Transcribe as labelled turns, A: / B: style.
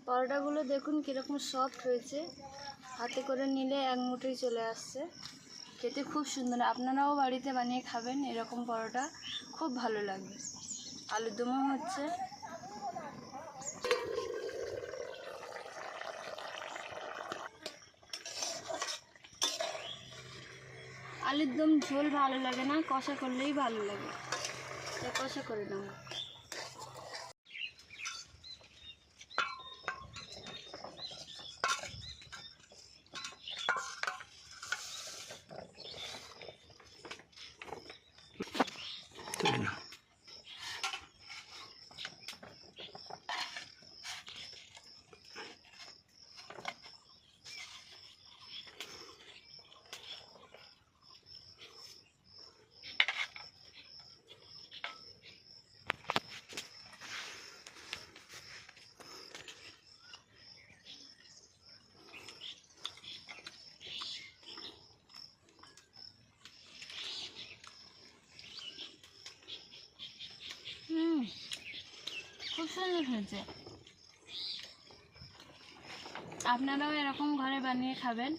A: পরোটাগুলো দেখুন কীরকম সফট হয়েছে, হাতে করে নিলে এক মুঠোই চলে আসছে। খেতে খুব সুন্দর, আপনারাও বাড়িতে বানিয়ে খাবেন এরকম পরোটা, খুব ভালো লাগবে। আলুর দমও হচ্ছে। আলুর দম ঝোল ভালো লাগে না, কষা করলেই ভালো লাগে, তাই কষা করে নেব। খুব সুন্দর হয়েছে। আপনারাও এরকম ঘরে বানিয়ে খাবেন।